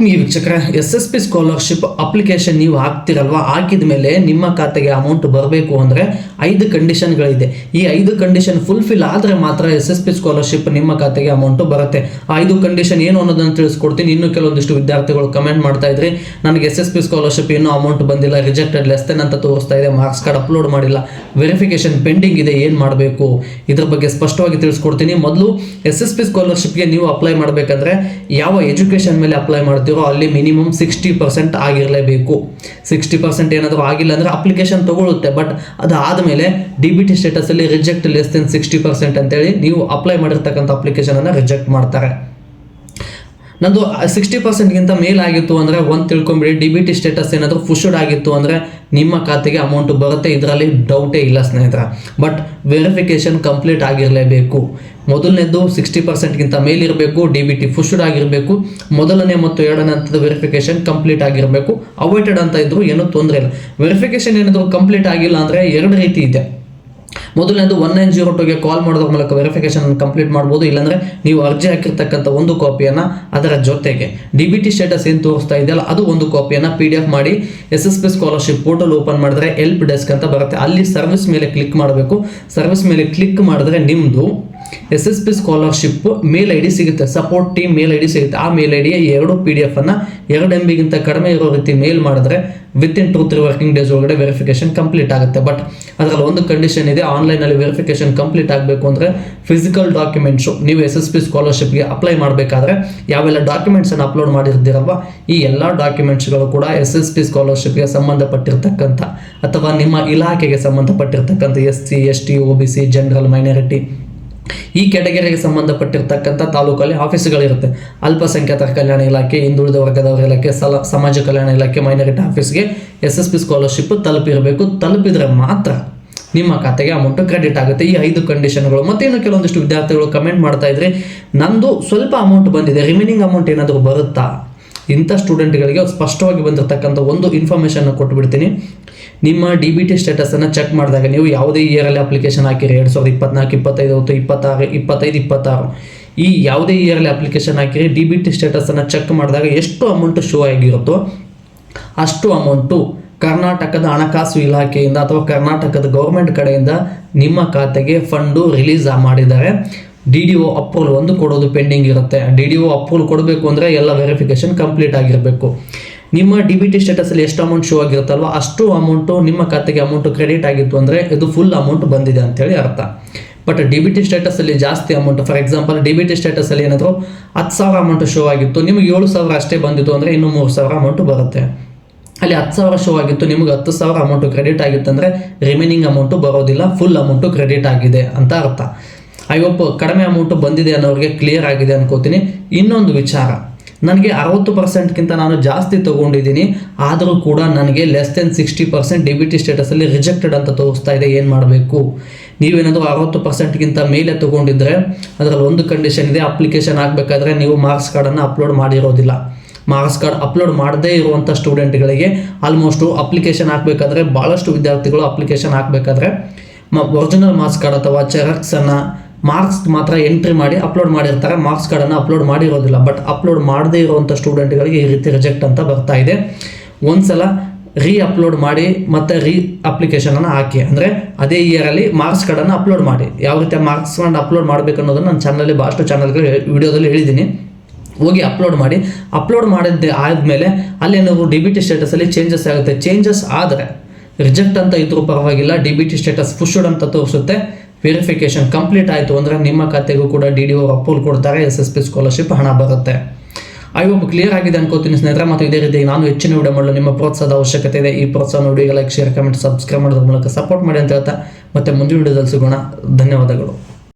ಆತ್ಮೀಯ ವೀಕ್ಷಕರ, SSP scholarship application ನೀವು ಹಾಕ್ತಿರಲ್ವಾ, ಹಾಕಿದ ಮೇಲೆ ನಿಮ್ಮ ಖಾತೆಗೆ ಅಮೌಂಟ್ ಬರಬೇಕು ಅಂದರೆ 5 ಕಂಡೀಷನ್ಗಳಿದೆ. ಈ 5 ಕಂಡೀಷನ್ ಫುಲ್ಫಿಲ್ ಆದರೆ ಮಾತ್ರ SSP ಸ್ಕಾಲರ್ಶಿಪ್ ನಿಮ್ಮ ಖಾತೆಗೆ ಅಮೌಂಟು ಬರುತ್ತೆ. ಆ 5 ಕಂಡೀಷನ್ ಏನು ಅನ್ನೋದನ್ನು ತಿಳಿಸ್ಕೊಡ್ತೀನಿ. ಇನ್ನು ಕೆಲವೊಂದಿಷ್ಟು ವಿದ್ಯಾರ್ಥಿಗಳು ಕಮೆಂಟ್ ಮಾಡ್ತಾ ಇದ್ರಿ, ನನಗೆ SSP ಸ್ಕಾಲರ್ಶಿಪ್ ಇನ್ನೂ ಅಮೌಂಟ್ ಬಂದಿಲ್ಲ, ರಿಜೆಕ್ಟೆಡ್ ಲೆಸ್ ದೆನ್ ಅಂತ ತೋರಿಸ್ತಾ ಇದೆ, ಮಾರ್ಕ್ಸ್ ಕಾರ್ಡ್ ಅಪ್ಲೋಡ್ ಮಾಡಿಲ್ಲ, ವೆರಿಫಿಕೇಶನ್ ಪೆಂಡಿಂಗ್ ಇದೆ, ಏನು ಮಾಡಬೇಕು ಇದ್ರ ಬಗ್ಗೆ ಸ್ಪಷ್ಟವಾಗಿ ತಿಳಿಸ್ಕೊಡ್ತೀನಿ. ಮೊದಲು SSP ಸ್ಕಾಲರ್ಶಿಪ್ಗೆ ನೀವು ಅಪ್ಲೈ ಮಾಡಬೇಕಂದ್ರೆ ಯಾವ ಎಜುಕೇಷನ್ ಮೇಲೆ ಅಪ್ಲೈ ಮಾಡ್ತೀರೋ ಅಲ್ಲಿ ಮಿನಿಮಮ್ 60% ಆಗಿರಲೇಬೇಕು. 60% ಏನಾದರೂ ಆಗಿಲ್ಲ ಅಂದರೆ ಅಪ್ಲಿಕೇಶನ್ ತಗೊಳ್ಳುತ್ತೆ, ಬಟ್ ಅದಾದಮೇಲೆ DBT ಸ್ಟೇಟಸಲ್ಲಿ ರಿಜೆಕ್ಟ್ ಲೆಸ್ ದೆನ್ 60% ಅಂತೇಳಿ ನೀವು ಅಪ್ಲೈ ಮಾಡಿರ್ತಕ್ಕಂಥ ಅಪ್ಲಿಕೇಶನನ್ನು ರಿಜೆಕ್ಟ್ ಮಾಡ್ತಾರೆ. ನಂದು 60%ಗಿಂತ ಮೇಲಾಗಿತ್ತು ಅಂದರೆ ಒಂದು ತಿಳ್ಕೊಂಬಿಡಿ, DBT ಸ್ಟೇಟಸ್ ಏನಾದರೂ ಪುಷ್ಡ್ ಆಗಿತ್ತು ಅಂದರೆ ನಿಮ್ಮ ಖಾತೆಗೆ ಅಮೌಂಟು ಬರುತ್ತೆ, ಇದರಲ್ಲಿ ಡೌಟೇ ಇಲ್ಲ ಸ್ನೇಹಿತರ. ಬಟ್ ವೆರಿಫಿಕೇಷನ್ ಕಂಪ್ಲೀಟ್ ಆಗಿರಲೇಬೇಕು. ಮೊದಲನೇದು 60%ಗಿಂತ ಮೇಲಿರಬೇಕು, DBT ಪುಷ್ಡ್ ಆಗಿರಬೇಕು, ಮೊದಲನೇ ಮತ್ತು ಎರಡನೇ ಹಂತದ ವೆರಿಫಿಕೇಷನ್ ಕಂಪ್ಲೀಟ್ ಆಗಿರಬೇಕು. ಅವೈಟೆಡ್ ಅಂತ ಇದ್ರೂ ಏನೂ ತೊಂದರೆ ಇಲ್ಲ. ವೆರಿಫಿಕೇಷನ್ ಏನಾದರೂ ಕಂಪ್ಲೀಟ್ ಆಗಿಲ್ಲ ಅಂದರೆ 2 ರೀತಿ ಇದೆ. ಮೊದಲನೇದು 1902ಗೆ ಕಾಲ್ ಮಾಡೋದ್ರ ಮೂಲಕ ವೆರಿಫಿಕೇಶನ್ ಕಂಪ್ಲೀಟ್ ಮಾಡ್ಬೋದು, ಇಲ್ಲಾಂದರೆ ನೀವು ಅರ್ಜಿ ಹಾಕಿರ್ತಕ್ಕಂಥ ಒಂದು ಕಾಪಿಯನ್ನು ಅದರ ಜೊತೆಗೆ DBT ಸ್ಟೇಟಸ್ ಏನು ತೋರಿಸ್ತಾ ಇದೆಯಲ್ಲ ಅದು ಒಂದು ಕಾಪಿಯನ್ನು PDF ಮಾಡಿ SSP ಸ್ಕಾಲರ್ಶಿಪ್ ಪೋರ್ಟಲ್ ಓಪನ್ ಮಾಡಿದ್ರೆ ಹೆಲ್ಪ್ ಡೆಸ್ಕ್ ಅಂತ ಬರುತ್ತೆ, ಅಲ್ಲಿ ಸರ್ವಿಸ್ ಮೇಲೆ ಕ್ಲಿಕ್ ಮಾಡಬೇಕು. ಸರ್ವಿಸ್ ಮೇಲೆ ಕ್ಲಿಕ್ ಮಾಡಿದ್ರೆ ನಿಮ್ಮದು SSP ಸ್ಕಾಲರ್ಶಿಪ್ ಮೇಲ್ ID ಸಿಗುತ್ತೆ, ಸಪೋರ್ಟ್ ಟೀಮ್ ಮೇಲ್ ID ಸಿಗುತ್ತೆ. ಆ ಮೇಲ್ ಐಡಿಯ 2 PDF ಅನ್ನು 2 MB ಕಡಿಮೆ ಇರೋ ರೀತಿ ಮೇಲ್ ಮಾಡಿದ್ರೆ ವಿತಿನ್ 2-3 ವರ್ಕಿಂಗ್ ಡೇಸ್ ಒಳಗಡೆ ವೆರಿಫಿಕೇಶನ್ ಕಂಪ್ಲೀಟ್ ಆಗುತ್ತೆ. ಬಟ್ ಅದರಲ್ಲಿ ಒಂದು ಕಂಡೀಷನ್ ಇದೆ, ಆನ್ಲೈನಲ್ಲಿ ವೆರಿಫಿಕೇಶನ್ ಕಂಪ್ಲೀಟ್ ಆಗಬೇಕು ಅಂದರೆ ಫಿಸಿಕಲ್ ಡಾಕ್ಯುಮೆಂಟ್ಸು ನೀವು SSP ಸ್ಕಾಲರ್ಶಿಪ್ಗೆ ಅಪ್ಲೈ ಮಾಡಬೇಕಾದ್ರೆ ಯಾವೆಲ್ಲ ಡಾಕ್ಯುಮೆಂಟ್ಸನ್ನು ಅಪ್ಲೋಡ್ ಮಾಡಿರ್ತೀರಲ್ವ, ಈ ಎಲ್ಲ ಡಾಕ್ಯುಮೆಂಟ್ಸ್ಗಳು ಕೂಡ SSP ಸ್ಕಾಲರ್ಶಿಪ್ಗೆ ಸಂಬಂಧಪಟ್ಟಿರ್ತಕ್ಕಂಥ ಅಥವಾ ನಿಮ್ಮ ಇಲಾಖೆಗೆ ಸಂಬಂಧಪಟ್ಟಿರ್ತಕ್ಕಂಥ SC ST OBC general minority ಈ ಕ್ಯಾಟಗರಿಗೆ ಸಂಬಂಧಪಟ್ಟಿರ್ತಕ್ಕಂಥ ತಾಲೂಕಲ್ಲಿ ಆಫೀಸ್ಗಳಿರುತ್ತೆ. ಅಲ್ಪಸಂಖ್ಯಾತರ ಕಲ್ಯಾಣ ಇಲಾಖೆ, ಹಿಂದುಳಿದ ವರ್ಗದವರ ಇಲಾಖೆ, ಸಮಾಜ ಕಲ್ಯಾಣ ಇಲಾಖೆ, ಮೈನಾರಿಟಿ ಆಫೀಸ್ಗೆ SSP ಸ್ಕಾಲರ್ಶಿಪ್ ತಲುಪಿರಬೇಕು. ತಲುಪಿದರೆ ಮಾತ್ರ ನಿಮ್ಮ ಖಾತೆಗೆ ಅಮೌಂಟು ಕ್ರೆಡಿಟ್ ಆಗುತ್ತೆ. ಈ 5 ಕಂಡೀಷನ್ಗಳು. ಮತ್ತು ಇನ್ನು ಕೆಲವೊಂದಿಷ್ಟು ವಿದ್ಯಾರ್ಥಿಗಳು ಕಮೆಂಟ್ ಮಾಡ್ತಾ ಇದ್ರೆ, ನಂದು ಸ್ವಲ್ಪ ಅಮೌಂಟ್ ಬಂದಿದೆ, ರಿಮೈನಿಂಗ್ ಅಮೌಂಟ್ ಏನಾದರೂ ಬರುತ್ತಾ? ಇಂಥ ಸ್ಟೂಡೆಂಟ್ಗಳಿಗೆ ಸ್ಪಷ್ಟವಾಗಿ ಬಂದಿರತಕ್ಕಂಥ ಒಂದು ಇನ್ಫಾರ್ಮೇಷನ್ ಕೊಟ್ಬಿಡ್ತೀನಿ. ನಿಮ್ಮ DBT ಸ್ಟೇಟಸನ್ನು ಚೆಕ್ ಮಾಡಿದಾಗ ನೀವು ಯಾವುದೇ ಇಯರಲ್ಲಿ ಅಪ್ಲಿಕೇಶನ್ ಹಾಕಿರಿ, 2024, 25, 26, 25, 26 ಈ ಯಾವುದೇ ಇಯರಲ್ಲಿ ಅಪ್ಲಿಕೇಶನ್ ಹಾಕಿರಿ, DBT ಸ್ಟೇಟಸನ್ನು ಚೆಕ್ ಮಾಡಿದಾಗ ಎಷ್ಟು ಅಮೌಂಟು ಶೋ ಆಗಿರುತ್ತೋ ಅಷ್ಟು ಅಮೌಂಟು ಕರ್ನಾಟಕದ ಹಣಕಾಸು ಇಲಾಖೆಯಿಂದ ಅಥವಾ ಕರ್ನಾಟಕದ ಗೌರ್ಮೆಂಟ್ ಕಡೆಯಿಂದ ನಿಮ್ಮ ಖಾತೆಗೆ ಫಂಡು ರಿಲೀಸ್ ಮಾಡಿದ್ದಾರೆ. DDO ಅಪ್ರೂವಲ್ ಒಂದು ಕೊಡೋದು ಪೆಂಡಿಂಗ್ ಇರುತ್ತೆ. DDO ಅಪ್ರೂವಲ್ ಕೊಡಬೇಕು ಅಂದರೆ ಎಲ್ಲ ವೆರಿಫಿಕೇಶನ್ ಕಂಪ್ಲೀಟ್ ಆಗಿರಬೇಕು. ನಿಮ್ಮ DBT ಸ್ಟೇಟಸಲ್ಲಿ ಎಷ್ಟು ಅಮೌಂಟ್ ಶೋ ಆಗಿರುತ್ತಲ್ವ ಅಷ್ಟು ಅಮೌಂಟು ನಿಮ್ಮ ಖಾತೆಗೆ ಅಮೌಂಟು ಕ್ರೆಡಿಟ್ ಆಗಿತ್ತು ಅಂದರೆ ಇದು ಫುಲ್ ಅಮೌಂಟ್ ಬಂದಿದೆ ಅಂತೇಳಿ ಅರ್ಥ. ಬಟ್ DBT ಸ್ಟೇಟಸಲ್ಲಿ ಜಾಸ್ತಿ ಅಮೌಂಟ್, ಫಾರ್ ಎಕ್ಸಾಂಪಲ್ DBT ಸ್ಟೇಟಸಲ್ಲಿ ಏನಾದರೂ 10,000 ಅಮೌಂಟ್ ಶೋ ಆಗಿತ್ತು, ನಿಮಗೆ 7,000 ಅಷ್ಟೇ ಬಂದಿತ್ತು ಅಂದರೆ ಇನ್ನೂ 3,000 ಅಮೌಂಟು ಬರುತ್ತೆ. ಅಲ್ಲಿ 10,000 ಶೋ ಆಗಿತ್ತು, ನಿಮಗೆ 10,000 ಅಮೌಂಟು ಕ್ರೆಡಿಟ್ ಆಗಿತ್ತು ಅಂದರೆ ರಿಮೈನಿಂಗ್ ಅಮೌಂಟು ಬರೋದಿಲ್ಲ, ಫುಲ್ ಅಮೌಂಟು ಕ್ರೆಡಿಟ್ ಆಗಿದೆ ಅಂತ ಅರ್ಥ. ಐ ಹೋಪ್ ಕಡಿಮೆ ಅಮೌಂಟು ಬಂದಿದೆ ಅನ್ನೋರಿಗೆ ಕ್ಲಿಯರ್ ಆಗಿದೆ ಅನ್ಕೋತೀನಿ. ಇನ್ನೊಂದು ವಿಚಾರ, ನನಗೆ 60%ಗಿಂತ ನಾನು ಜಾಸ್ತಿ ತೊಗೊಂಡಿದ್ದೀನಿ, ಆದರೂ ಕೂಡ ನನಗೆ ಲೆಸ್ ದೆನ್ 60% DBT ಸ್ಟೇಟಸಲ್ಲಿ ರಿಜೆಕ್ಟೆಡ್ ಅಂತ ತೋರಿಸ್ತಾ ಇದೆ, ಏನು ಮಾಡಬೇಕು? ನೀವೇನಾದರೂ 60%ಗಿಂತ ಮೇಲೆ ತೊಗೊಂಡಿದ್ರೆ ಅದರಲ್ಲಿ ಒಂದು ಕಂಡೀಷನ್ ಇದೆ, ಅಪ್ಲಿಕೇಶನ್ ಹಾಕಬೇಕಾದ್ರೆ ನೀವು ಮಾರ್ಕ್ಸ್ ಕಾರ್ಡನ್ನು ಅಪ್ಲೋಡ್ ಮಾಡಿರೋದಿಲ್ಲ. ಮಾರ್ಕ್ಸ್ ಕಾರ್ಡ್ ಅಪ್ಲೋಡ್ ಮಾಡದೇ ಇರುವಂಥ ಸ್ಟೂಡೆಂಟ್ಗಳಿಗೆ ಆಲ್ಮೋಸ್ಟು ಅಪ್ಲಿಕೇಶನ್ ಹಾಕಬೇಕಾದ್ರೆ ಭಾಳಷ್ಟು ವಿದ್ಯಾರ್ಥಿಗಳು ಅಪ್ಲಿಕೇಶನ್ ಹಾಕಬೇಕಾದ್ರೆ ಒರಿಜಿನಲ್ ಮಾರ್ಕ್ಸ್ ಕಾರ್ಡ್ ಅಥವಾ ಜೆರಾಕ್ಸನ್ನು ಮಾರ್ಕ್ಸ್ ಮಾತ್ರ ಎಂಟ್ರಿ ಮಾಡಿ ಅಪ್ಲೋಡ್ ಮಾಡಿರ್ತಾರೆ, ಮಾರ್ಕ್ಸ್ ಕಾರ್ಡನ್ನು ಅಪ್ಲೋಡ್ ಮಾಡಿರೋದಿಲ್ಲ. ಬಟ್ ಅಪ್ಲೋಡ್ ಮಾಡದೇ ಇರುವಂಥ ಸ್ಟೂಡೆಂಟ್ಗಳಿಗೆ ಈ ರೀತಿ ರಿಜೆಕ್ಟ್ ಅಂತ ಬರ್ತಾ ಇದೆ. ಒಂದ್ಸಲ ಅಪ್ಲೋಡ್ ಮಾಡಿ ಮತ್ತು ಅಪ್ಲಿಕೇಶನನ್ನು ಹಾಕಿ, ಅಂದರೆ ಅದೇ ಇಯರಲ್ಲಿ ಮಾರ್ಕ್ಸ್ ಕಾರ್ಡನ್ನು ಅಪ್ಲೋಡ್ ಮಾಡಿ. ಯಾವ ರೀತಿ ಮಾರ್ಕ್ಸ್ ಕಾರ್ಡ್ ಅಪ್ಲೋಡ್ ಮಾಡಬೇಕು ಅನ್ನೋದನ್ನು ನನ್ನ ಚಾನಲಲ್ಲಿ ಭಾಳಷ್ಟು ಚಾನಲ್ಗಳು ವಿಡಿಯೋದಲ್ಲಿ ಹೇಳಿದ್ದೀನಿ, ಹೋಗಿ ಅಪ್ಲೋಡ್ ಮಾಡಿ. ಅಪ್ಲೋಡ್ ಮಾಡಿದ್ದೆ ಆದಮೇಲೆ ಅಲ್ಲೇನಾದ್ರು DBT ಸ್ಟೇಟಸಲ್ಲಿ ಚೇಂಜಸ್ ಆಗುತ್ತೆ. ಚೇಂಜಸ್ ಆದರೆ ರಿಜೆಕ್ಟ್ ಅಂತ ಇದ್ರೂ ಪರವಾಗಿಲ್ಲ, DBT ಸ್ಟೇಟಸ್ ಪುಷ್ಡ್ ಅಂತ ತೋರಿಸುತ್ತೆ. ವೆರಿಫಿಕೇಶನ್ ಕಂಪ್ಲೀಟ್ ಆಯಿತು ಅಂದರೆ ನಿಮ್ಮ ಖಾತೆಗೂ ಕೂಡ DDO ಅಪ್ರೂವಲ್ ಕೊಡ್ತಾರೆ, SSP ಸ್ಕಾಲರ್ಶಿಪ್ ಹಣ ಬರುತ್ತೆ. ಐ ಹೋಪ್ ಕ್ಲಿಯರ್ ಆಗಿದೆ ಅನ್ಕೋತೀನಿ ಸ್ನೇಹಿತರೆ. ಮತ್ತು ಇದೇ ರೀತಿ ನಾನು ಹೆಚ್ಚಿನ ವಿಡಿಯೋ ಮಾಡಲು ನಿಮ್ಮ ಪ್ರೋತ್ಸಾಹದ ಅವಶ್ಯಕತೆ ಇದೆ. ಈ ಪ್ರೋತ್ಸಾಹ ನೋಡಿ ಲೈಕ್, ಶೇರ್, ಕಮೆಂಟ್, ಸಬ್ಸ್ಕ್ರೈಬ್ ಮಾಡೋದ್ರ ಮೂಲಕ ಸಪೋರ್ಟ್ ಮಾಡಿ ಅಂತ ಹೇಳ್ತಾ ಮತ್ತೆ ಮುಂದಿನ ವಿಡಿಯೋದಲ್ಲಿ ಸಿಗೋಣ. ಧನ್ಯವಾದಗಳು.